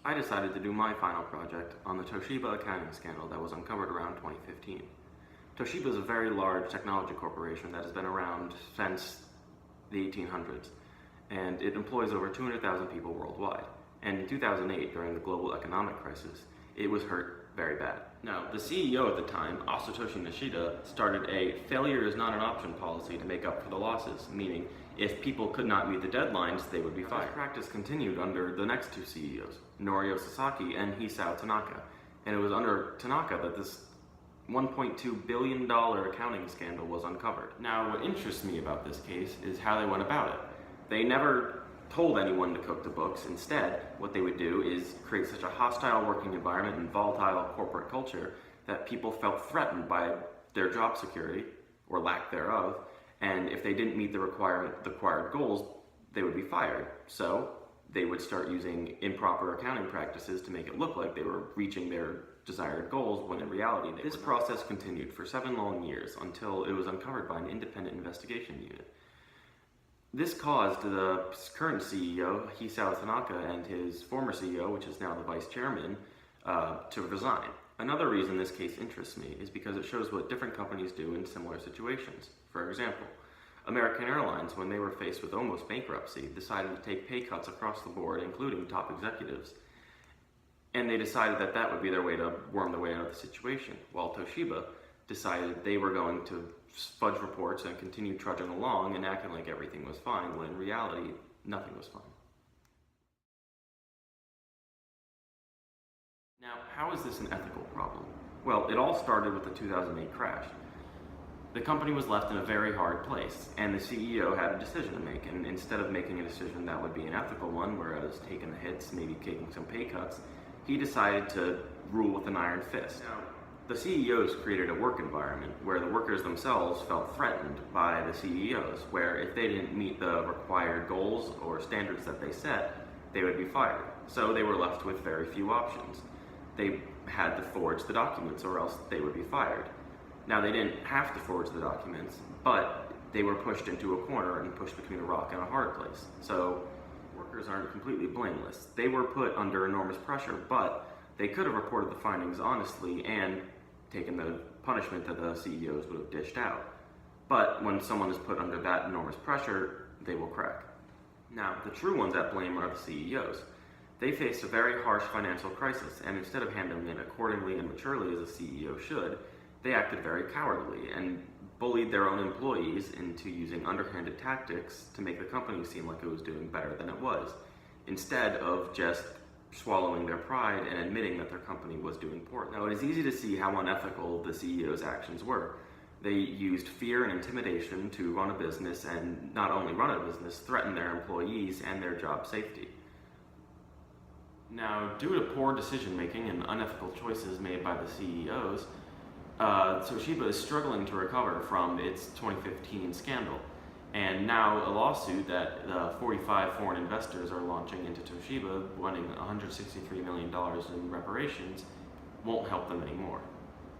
I decided to do my final project on the Toshiba accounting scandal that was uncovered around 2015. Toshiba is a very large technology corporation that has been around since the 1800s, and it employs over 200,000 people worldwide. And in 2008, during the global economic crisis, it was hurt very bad. Now, the CEO at the time, Asatoshi Nishida, started a failure is not an option policy to make up for the losses, meaning if people could not meet the deadlines, they would be fired. This practice continued under the next two CEOs, Norio Sasaki and Hisao Tanaka, and it was under Tanaka that this $1.2 billion accounting scandal was uncovered. Now, what interests me about this case is how they went about it. They never told anyone to cook the books. Instead, what they would do is create such a hostile working environment and volatile corporate culture that people felt threatened by their job security, or lack thereof, and if they didn't meet the required goals, they would be fired. So they would start using improper accounting practices to make it look like they were reaching their desired goals, when in reality they were not. This process continued for 7 long years until it was uncovered by an independent investigation unit. This caused the current CEO, Hisao Tanaka, and his former CEO, which is now the vice chairman, to resign. Another reason this case interests me is because it shows what different companies do in similar situations. For example, American Airlines, when they were faced with almost bankruptcy, decided to take pay cuts across the board, including top executives. And they decided that that would be their way to worm their way out of the situation, while Toshiba decided they were going to fudge reports and continue trudging along and acting like everything was fine, when in reality, nothing was fine. Now, how is this an ethical problem? Well, it all started with the 2008 crash. The company was left in a very hard place, and the CEO had a decision to make, and instead of making a decision that would be an ethical one, whereas taking the hits, maybe taking some pay cuts, he decided to rule with an iron fist. Now, the CEOs created a work environment where the workers themselves felt threatened by the CEOs, where if they didn't meet the required goals or standards that they set, they would be fired. So they were left with very few options. They had to forge the documents or else they would be fired. Now, they didn't have to forge the documents, but they were pushed into a corner and pushed between a rock and a hard place. So workers aren't completely blameless. They were put under enormous pressure, but they could have reported the findings honestly and taken the punishment that the CEOs would have dished out. But when someone is put under that enormous pressure, they will crack. Now, the true ones at blame are the CEOs. They faced a very harsh financial crisis, and instead of handling it accordingly and maturely as a CEO should, they acted very cowardly and bullied their own employees into using underhanded tactics to make the company seem like it was doing better than it was, instead of just swallowing their pride and admitting that their company was doing poorly. Now, it is easy to see how unethical the CEO's actions were. They used fear and intimidation to run a business, and not only run a business, threaten their employees and their job safety. Now, due to poor decision-making and unethical choices made by the CEOs, Toshiba is struggling to recover from its 2015 scandal. And now a lawsuit that 45 foreign investors are launching into Toshiba, wanting $163 million in reparations, won't help them anymore.